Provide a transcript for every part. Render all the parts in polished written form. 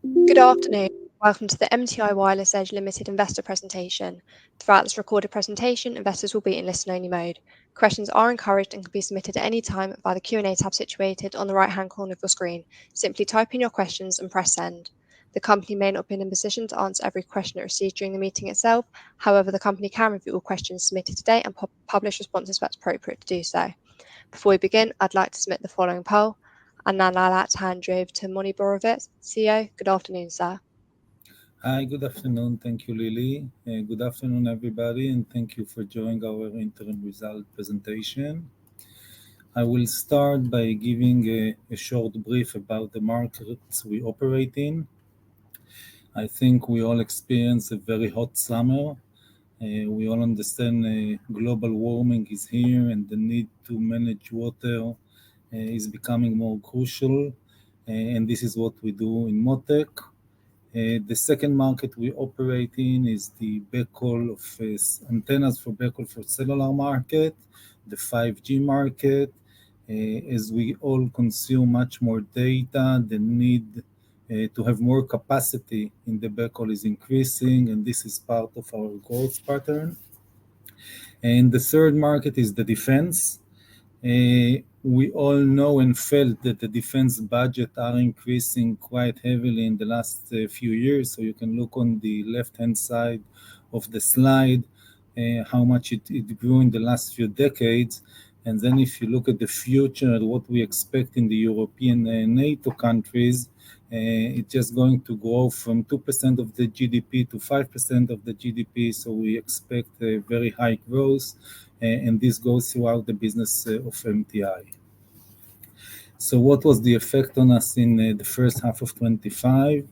Good afternoon. Welcome to the MTI Wireless Edge Limited investor presentation. Throughout this recorded presentation, investors will be in listen-only mode. Questions are encouraged and can be submitted at any time via the Q&A tab situated on the right-hand corner of your screen. Simply type in your questions and press send. The company may not be in a position to answer every question it receives during the meeting itself. However, the company can review all questions submitted today and publish responses where it's appropriate to do so. Before we begin, I'd like to submit the following poll, and then I'd like to hand you over to Moni Borovitz, CEO. Good afternoon, sir. Hi, good afternoon. Thank you, Lily. Good afternoon, everybody, and thank you for joining our interim result presentation. I will start by giving a short brief about the markets we operate in. I think we all experience a very hot summer. We all understand global warming is here and the need to manage water is becoming more crucial, and this is what we do in Motec. The second market we operate in is the backhaul of antennas for backhaul for cellular market, the 5G market. As we all consume much more data, the need to have more capacity in the backhaul is increasing, and this is part of our growth pattern. And the third market is the defense. We all know and felt that the defense budget are increasing quite heavily in the last few years. So you can look on the left-hand side of the slide, how much it grew in the last few decades. And then if you look at the future, at what we expect in the European NATO countries, it's just going to grow from 2% of the GDP to 5% of the GDP. So we expect a very high growth, and this goes throughout the business of MTI. So what was the effect on us in the first half of 25?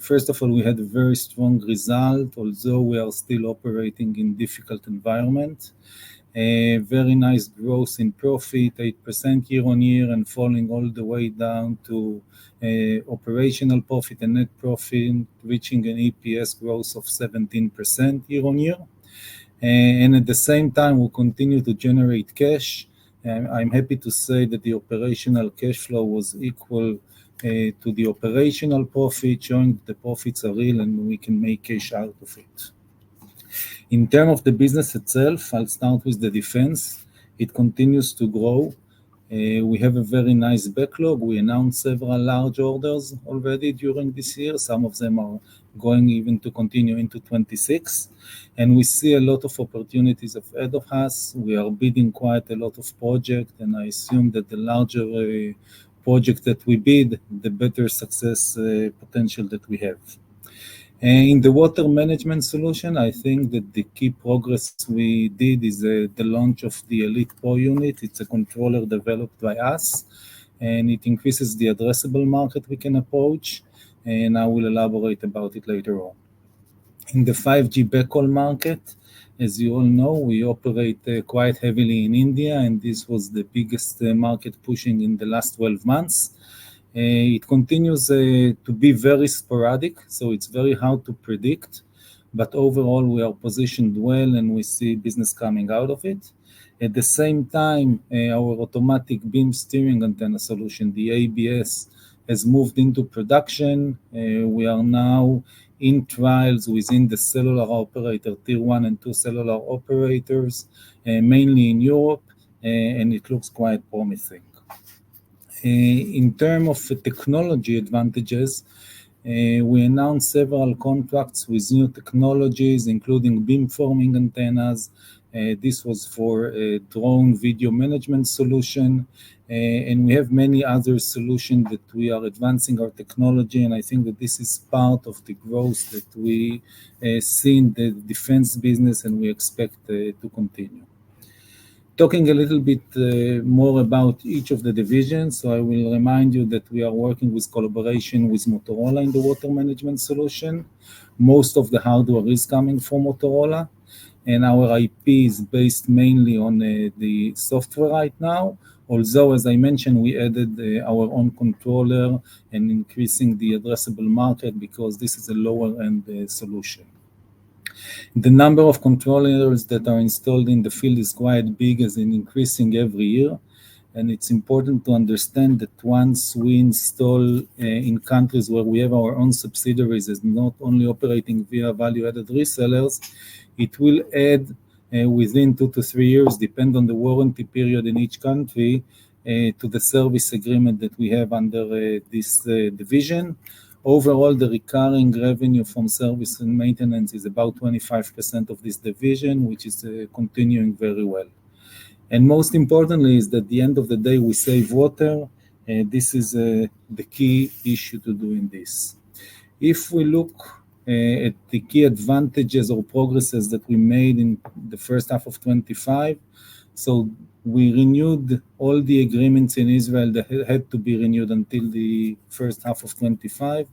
First of all, we had a very strong result, although we are still operating in difficult environment. Very nice growth in profit, 8% year on year, and falling all the way down to operational profit and net profit, reaching an EPS growth of 17% year on year. And at the same time, we continue to generate cash. I'm happy to say that the operational cash flow was equal to the operational profit, showing the profits are real and we can make cash out of it. In terms of the business itself, I'll start with the defense. It continues to grow. We have a very nice backlog. We announced several large orders already during this year. Some of them are going even to continue into 26. And we see a lot of opportunities ahead of us. We are bidding quite a lot of projects, and I assume that the larger project that we bid, the better success potential that we have. In the water management solution, I think that the key progress we did is the launch of the Elite Pro unit. It's a controller developed by us, and it increases the addressable market we can approach, and I will elaborate about it later on. In the 5G backhaul market, as you all know, we operate quite heavily in India, and this was the biggest market pushing in the last 12 months. It continues to be very sporadic, so it's very hard to predict, but overall we are positioned well and we see business coming out of it. At the same time, our automatic beam steering antenna solution, the ABS, has moved into production. We are now in trials within the cellular operator, tier 1 and 2 cellular operators, mainly in Europe, and it looks quite promising. In terms of technology advantages, we announced several contracts with new technologies, including beamforming antennas. This was for a drone video management solution, and we have many other solutions that we are advancing our technology, and I think that this is part of the growth that we see in the defense business and we expect to continue. Talking a little bit more about each of the divisions, so I will remind you that we are working with collaboration with Motorola in the water management solution. Most of the hardware is coming from Motorola, and our IP is based mainly on the software right now. Although, as I mentioned, we added our own controller and increasing the addressable market because this is a lower-end solution. The number of controllers that are installed in the field is quite big, as in increasing every year. And it's important to understand that once we install in countries where we have our own subsidiaries as not only operating via value-added resellers, it will add within 2 to 3 years, depend on the warranty period in each country, to the service agreement that we have under this division. Overall, the recurring revenue from service and maintenance is about 25% of this division, which is continuing very well. And most importantly is that at the end of the day, we save water. This is the key issue to do in this. If we look at the key advantages or progresses that we made in the first half of 25, so we renewed all the agreements in Israel that had to be renewed until the first half of 25.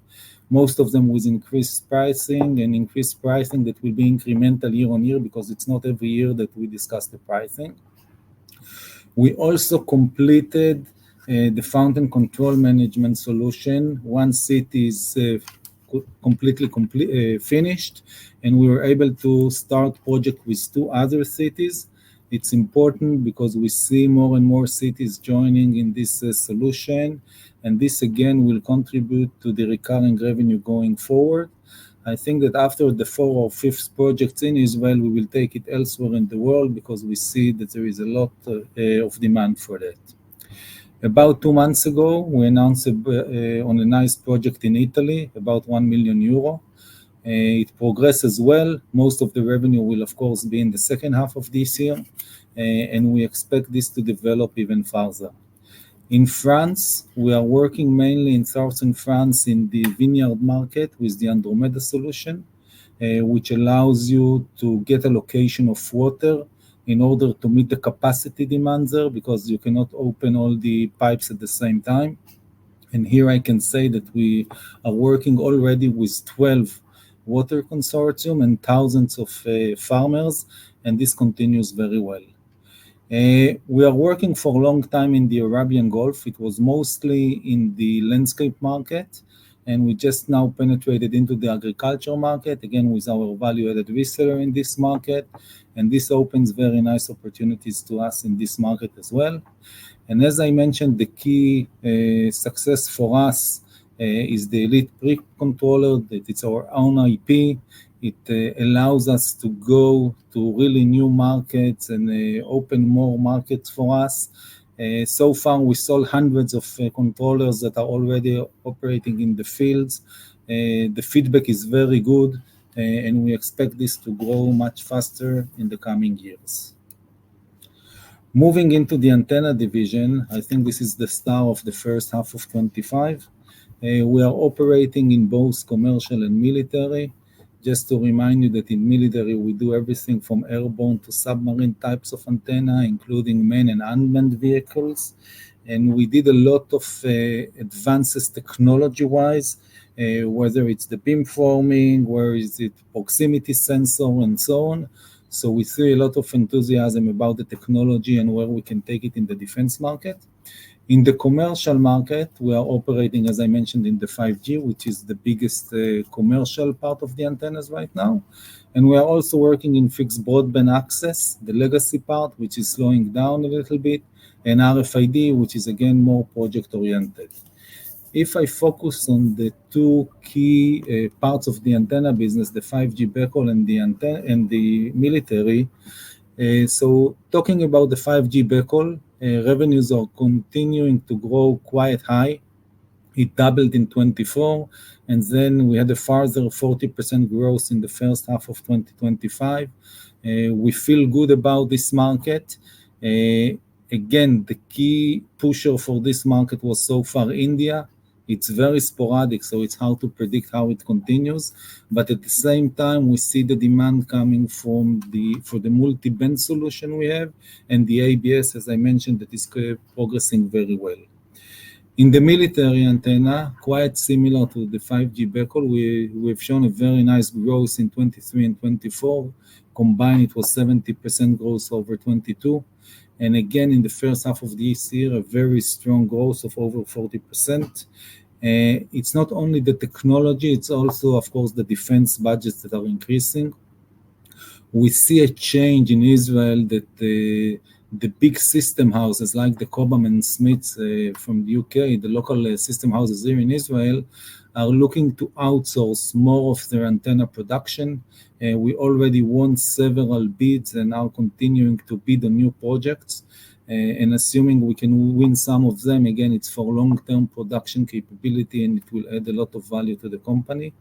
Most of them with increased pricing that will be incremental year on year because it's not every year that we discuss the pricing. We also completed the fountain control management solution. One city is completely finished, and we were able to start project with 2 other cities. It's important because we see more and more cities joining in this solution, and this again will contribute to the recurring revenue going forward. I think that after the 4th or 5th projects in Israel, we will take it elsewhere in the world because we see that there is a lot of demand for that. About 2 months ago, we announced on a nice project in Italy, about 1 million euro. It progresses well. Most of the revenue will, of course, be in the second half of this year, and we expect this to develop even further. In France, we are working mainly in southern France in the vineyard market with the Andromeda solution, which allows you to get allocation of water in order to meet the capacity demands there because you cannot open all the pipes at the same time. And here I can say that we are working already with 12 water consortium and thousands of farmers, and this continues very well. We are working for a long time in the Arabian Gulf. It was mostly in the landscape market, and we just now penetrated into the agriculture market, again with our value-added reseller in this market, and this opens very nice opportunities to us in this market as well. And as I mentioned, the key success for us is the Elite Pre-Controller, that it's our own IP. It allows us to go to really new markets and open more markets for us. So far, we sold hundreds of controllers that are already operating in the fields. The feedback is very good, and we expect this to grow much faster in the coming years. Moving into the antenna division, I think this is the star of the first half of 25. We are operating in both commercial and military. Just to remind you that in military, we do everything from airborne to submarine types of antenna, including manned and unmanned vehicles. And we did a lot of advances technology-wise, whether it's the beamforming, where is it proximity sensor, and so on. So we see a lot of enthusiasm about the technology and where we can take it in the defense market. In the commercial market, we are operating, as I mentioned, in the 5G, which is the biggest commercial part of the antennas right now. And we are also working in fixed broadband access, the legacy part, which is slowing down a little bit, and RFID, which is again more project-oriented. If I focus on the 2 key parts of the antenna business, the 5G backhaul and the military, so talking about the 5G backhaul, revenues are continuing to grow quite high. It doubled in 24, and then we had a further 40% growth in the first half of 2025. We feel good about this market. Again, the key pusher for this market was so far India. It's very sporadic, so it's hard to predict how it continues. But at the same time, we see the demand coming for the multi-band solution we have, and the ABS, as I mentioned, that is progressing very well. In the military antenna, quite similar to the 5G backhaul, we've shown a very nice growth in 23 and 24. Combined, it was 70% growth over 22. And again, in the first half of this year, a very strong growth of over 40%. It's not only the technology, it's also, of course, the defense budgets that are increasing. We see a change in Israel that the big system houses like the Cobham and Smiths from the UK, the local system houses here in Israel, are looking to outsource more of their antenna production. We already won several bids and are continuing to bid on new projects. And assuming we can win some of them, again, it's for long-term production capability and it will add a lot of value to the company.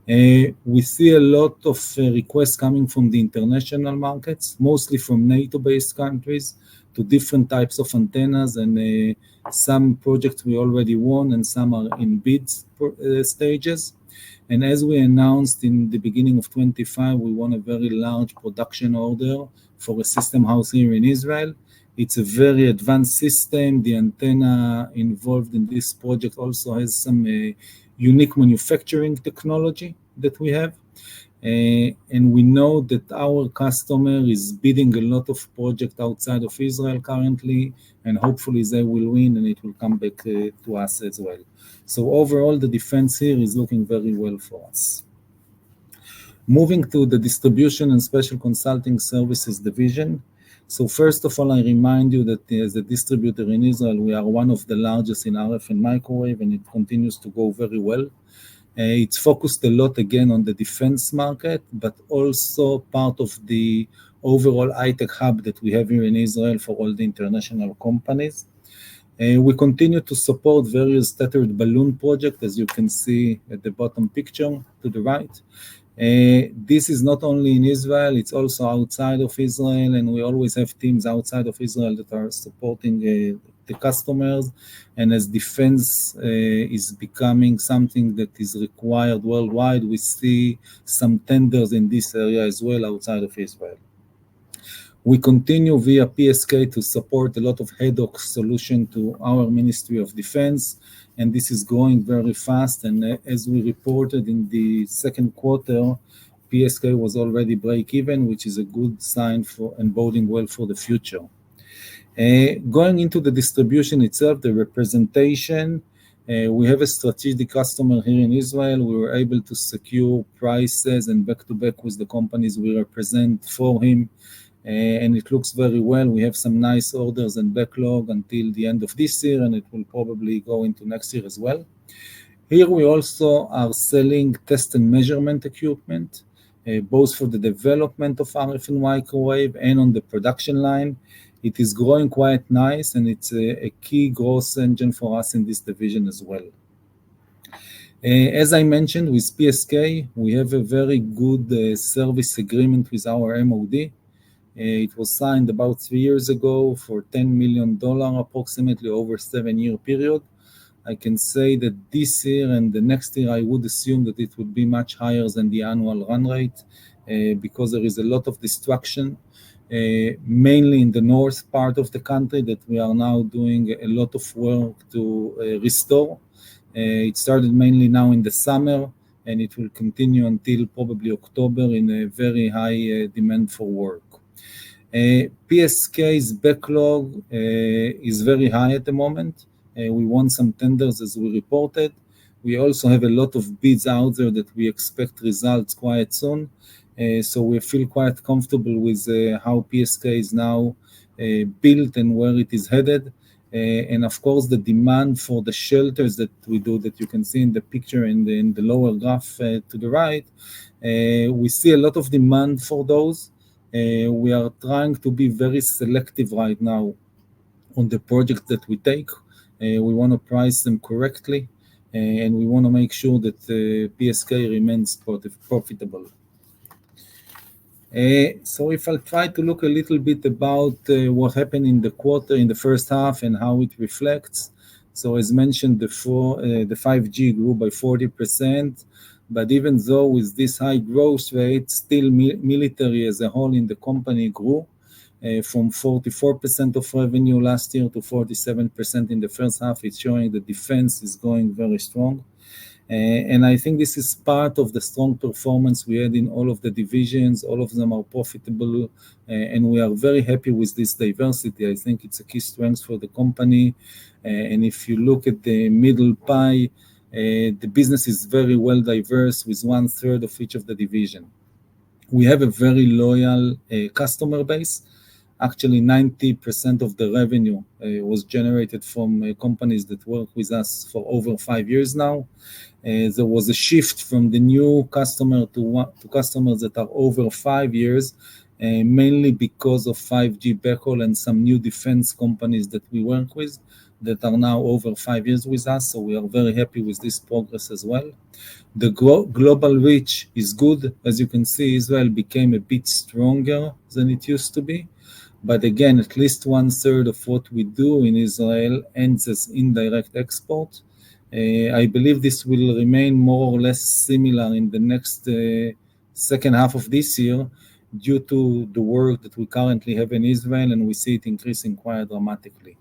We see a lot of requests coming from the international markets, mostly from NATO-based countries, to different types of antennas, and some projects we already won and some are in bids stages. And as we announced in the beginning of 25, we won a very large production order for a system house here in Israel. It's a very advanced system. The antenna involved in this project also has some unique manufacturing technology that we have. And we know that our customer is bidding a lot of projects outside of Israel currently, and hopefully they will win and it will come back to us as well. So overall, the defense here is looking very well for us. Moving to the distribution and special consulting services division. So first of all, I remind you that as a distributor in Israel, we are one of the largest in RF and microwave, and it continues to go very well. It's focused a lot again on the defense market, but also part of the overall high-tech hub that we have here in Israel for all the international companies. We continue to support various tethered balloon projects, as you can see at the bottom picture to the right. This is not only in Israel, it's also outside of Israel, and we always have teams outside of Israel that are supporting the customers. And as defense is becoming something that is required worldwide, we see some tenders in this area as well outside of Israel. We continue via PSK to support a lot of ad hoc solution to our Ministry of Defense, and this is growing very fast. And as we reported in the second quarter, PSK was already break even, which is a good sign for and boding well for the future. Going into the distribution itself, the representation, we have a strategic customer here in Israel. We were able to secure prices and back-to-back with the companies we represent for him. And it looks very well. We have some nice orders and backlog until the end of this year, and it will probably go into next year as well. Here we also are selling test and measurement equipment, both for the development of RF and microwave and on the production line. It is growing quite nice, and it's a key growth engine for us in this division as well. As I mentioned, with PSK, we have a very good service agreement with our MOD. It was signed about 3 years ago for $10 million, approximately over a 7-year period. I can say that this year and the next year, I would assume that it would be much higher than the annual run rate because there is a lot of destruction, mainly in the north part of the country, that we are now doing a lot of work to restore. It started mainly now in the summer, and it will continue until probably October in a very high demand for work. PSK's backlog is very high at the moment. We won some tenders as we reported. We also have a lot of bids out there that we expect results quite soon. So we feel quite comfortable with how PSK is now built and where it is headed. And of course, the demand for the shelters that we do, that you can see in the picture in the lower graph to the right, we see a lot of demand for those. We are trying to be very selective right now on the projects that we take. We want to price them correctly, and we want to make sure that PSK remains profitable. So if I'll try to look a little bit about what happened in the quarter, in the first half, and how it reflects. So as mentioned before, the 5G grew by 40%. But even though with this high growth rate, still military as a whole in the company grew from 44% of revenue last year to 47% in the first half. It's showing the defense is going very strong. And I think this is part of the strong performance we had in all of the divisions. All of them are profitable, and we are very happy with this diversity. I think it's a key strength for the company. And if you look at the middle pie, the business is very well diverse with 1/3 of each of the division. We have a very loyal customer base. Actually, 90% of the revenue was generated from companies that work with us for over 5 years now. There was a shift from the new customer to customers that are over 5 years, mainly because of 5G backhaul and some new defense companies that we work with that are now over 5 years with us. So we are very happy with this progress as well. The global reach is good. As you can see, Israel became a bit stronger than it used to be. But again, at least 1/3 of what we do in Israel ends as indirect export. I believe this will remain more or less similar in the next second half of this year due to the work that we currently have in Israel, and we see it increasing quite dramatically.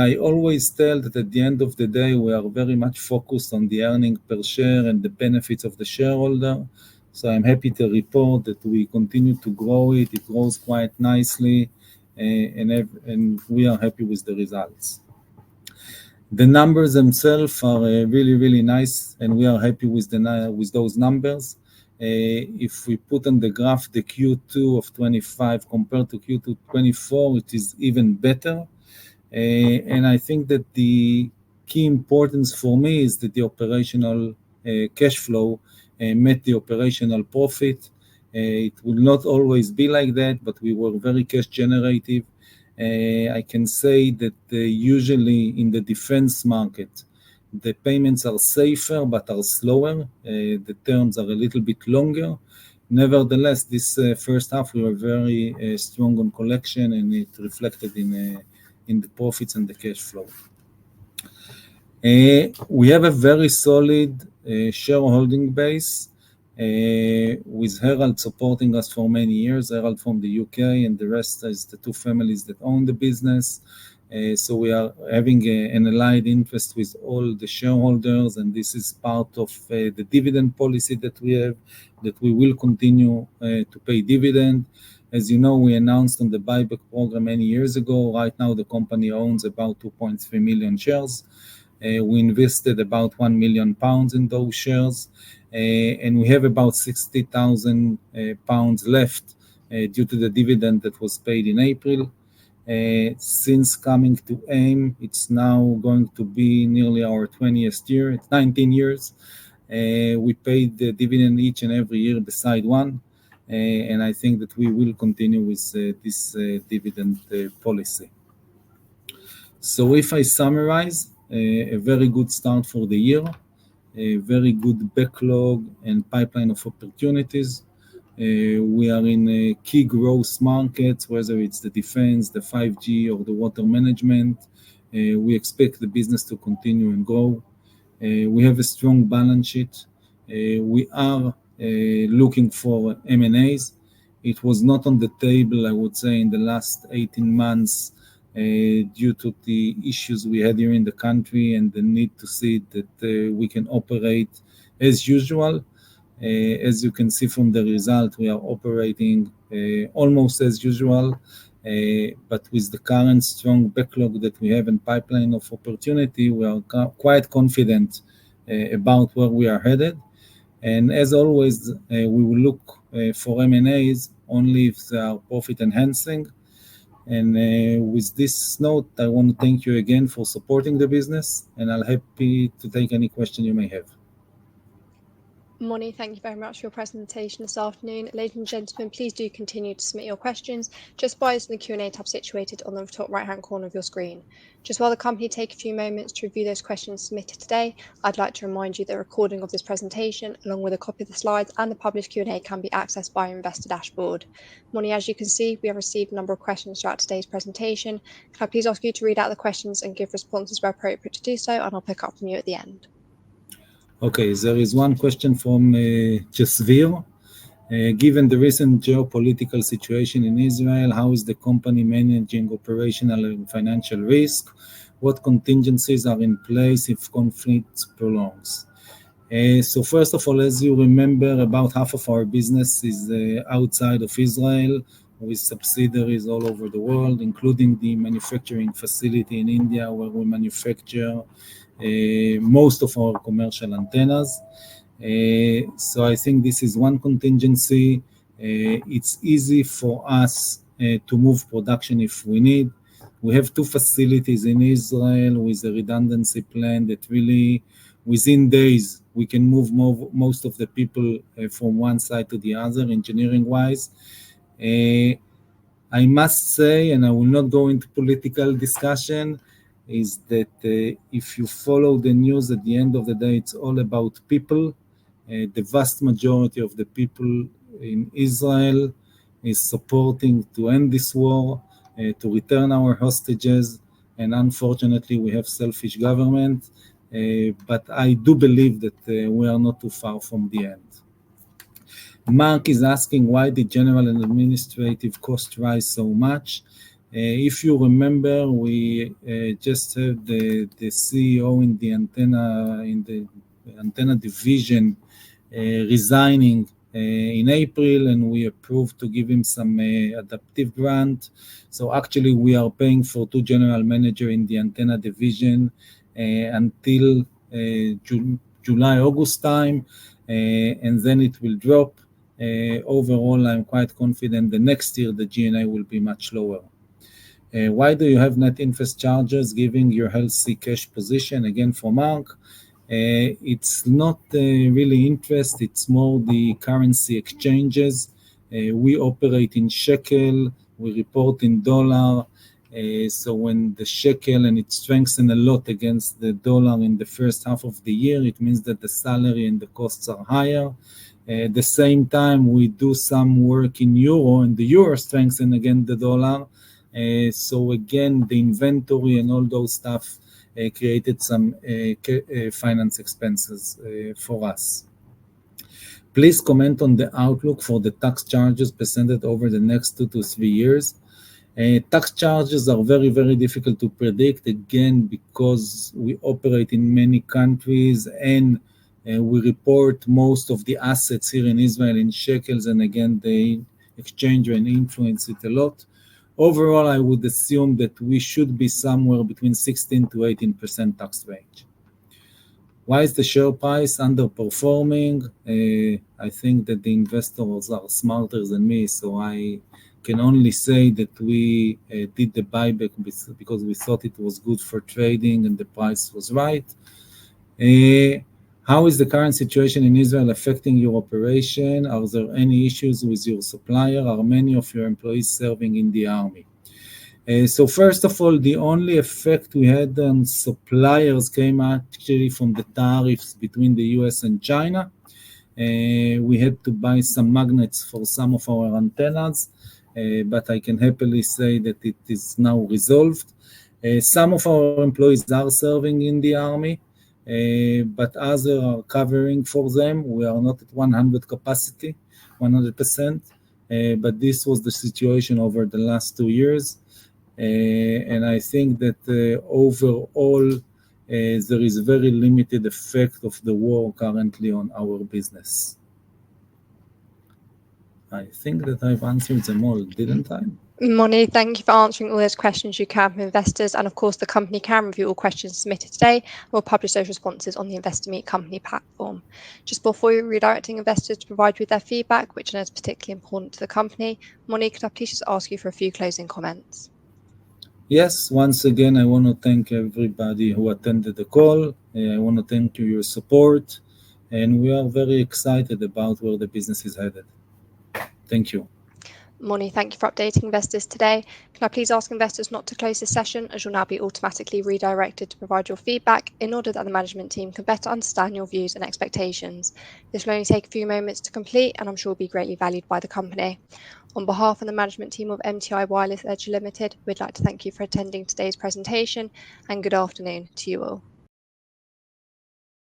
I always tell that at the end of the day, we are very much focused on the earning per share and the benefits of the shareholder. So I'm happy to report that we continue to grow it. It grows quite nicely, and we are happy with the results. The numbers themselves are really, really nice, and we are happy with those numbers. If we put on the graph the Q2 of 25 compared to Q2 24, it is even better. And I think that the key importance for me is that the operational cash flow met the operational profit. It will not always be like that, but we were very cash generative. I can say that usually in the defense market, the payments are safer but are slower. The terms are a little bit longer. Nevertheless, this first half we were very strong on collection, and it reflected in the profits and the cash flow. We have a very solid shareholding base with Herald supporting us for many years, Herald from the UK, and the rest is the two families that own the business. So we are having an allied interest with all the shareholders, and this is part of the dividend policy that we have, that we will continue to pay dividend. As you know, we announced on the buyback program many years ago. Right now, the company owns about 2.3 million shares. We invested about £1 million in those shares, and we have about £60,000 left due to the dividend that was paid in April. Since coming to AIM, it's now going to be nearly our 20th year. It's 19 years. We paid the dividend each and every year beside one, and I think that we will continue with this dividend policy. So if I summarize, a very good start for the year, a very good backlog and pipeline of opportunities. We are in key growth markets, whether it's the defense, the 5G, or the water management. We expect the business to continue and grow. We have a strong balance sheet. We are looking for M&As. It was not on the table, I would say, in the last 18 months due to the issues we had here in the country and the need to see that we can operate as usual. As you can see from the result, we are operating almost as usual, but with the current strong backlog that we have in pipeline of opportunity, we are quite confident about where we are headed. And as always, we will look for M&As only if they are profit enhancing. And with this note, I want to thank you again for supporting the business, and I'll be happy to take any question you may have. Moni, thank you very much for your presentation this afternoon. Ladies and gentlemen, please do continue to submit your questions just by using the Q&A tab situated on the top right-hand corner of your screen. Just while the company take a few moments to review those questions submitted today, I'd like to remind you that a recording of this presentation, along with a copy of the slides and the published Q&A, can be accessed via your investor dashboard. Moni, as you can see, we have received a number of questions throughout today's presentation. Can I please ask you to read out the questions and give responses where appropriate to do so, and I'll pick up from you at the end. Okay, there is one question from Jasvir. Given the recent geopolitical situation in Israel, how is the company managing operational and financial risk? What contingencies are in place if conflict prolongs? So first of all, as you remember, about half of our business is outside of Israel, with subsidiaries all over the world, including the manufacturing facility in India, where we manufacture most of our commercial antennas. So I think this is one contingency. It's easy for us to move production if we need. We have two facilities in Israel with a redundancy plan that really, within days, we can move most of the people from one side to the other, engineering-wise. I must say, and I will not go into political discussion, is that if you follow the news, at the end of the day, it's all about people. The vast majority of the people in Israel is supporting to end this war, to return our hostages, and unfortunately, we have selfish government. But I do believe that we are not too far from the end. Mark is asking why the general and administrative cost rise so much. If you remember, we just had the CEO in the antenna division resigning in April, and we approved to give him some adaptive grant. So actually, we are paying for two general managers in the antenna division until July, August time, and then it will drop. Overall, I'm quite confident the next year the G&A will be much lower. Why do you have net interest charges given your healthy cash position? Again, for Mark, it's not really interest, it's more the currency exchanges. We operate in shekel, we report in dollar. So when the shekel and it strengthens a lot against the dollar in the first half of the year, it means that the salary and the costs are higher. At the same time, we do some work in euro, and the euro strengthens against the dollar. So again, the inventory and all those stuff created some finance expenses for us. Please comment on the outlook for the tax charges presented over the next 2 to 3 years. Tax charges are very, very difficult to predict, again, because we operate in many countries and we report most of the assets here in Israel in shekels, and again, the exchange rate influence it a lot. Overall, I would assume that we should be somewhere between 16 to 18% tax range. Why is the share price underperforming? I think that the investors are smarter than me, so I can only say that we did the buyback because we thought it was good for trading and the price was right. How is the current situation in Israel affecting your operation? Are there any issues with your supplier? Are many of your employees serving in the army? So first of all, the only effect we had on suppliers came actually from the tariffs between the US and China. We had to buy some magnets for some of our antennas, but I can happily say that it is now resolved. Some of our employees are serving in the army, but others are covering for them. We are not at 100% capacity, 100%, but this was the situation over the last 2 years. And I think that overall, there is very limited effect of the war currently on our business. I think that I've answered them all, didn't I? Moni, thank you for answering all those questions you can from investors. And of course, the company can review all questions submitted today. We'll publish those responses on the Investor Meet Company platform. Just before you're redirecting investors to provide you with their feedback, which I know is particularly important to the company, Moni, could I please just ask you for a few closing comments? Yes, once again, I want to thank everybody who attended the call. I want to thank you for your support, and we are very excited about where the business is headed. Thank you. Moni, thank you for updating investors today. Can I please ask investors not to close this session, as you'll now be automatically redirected to provide your feedback in order that the management team can better understand your views and expectations. This will only take a few moments to complete, and I'm sure will be greatly valued by the company. On behalf of the management team of MTI Wireless Edge Limited, we'd like to thank you for attending today's presentation, and good afternoon to you all.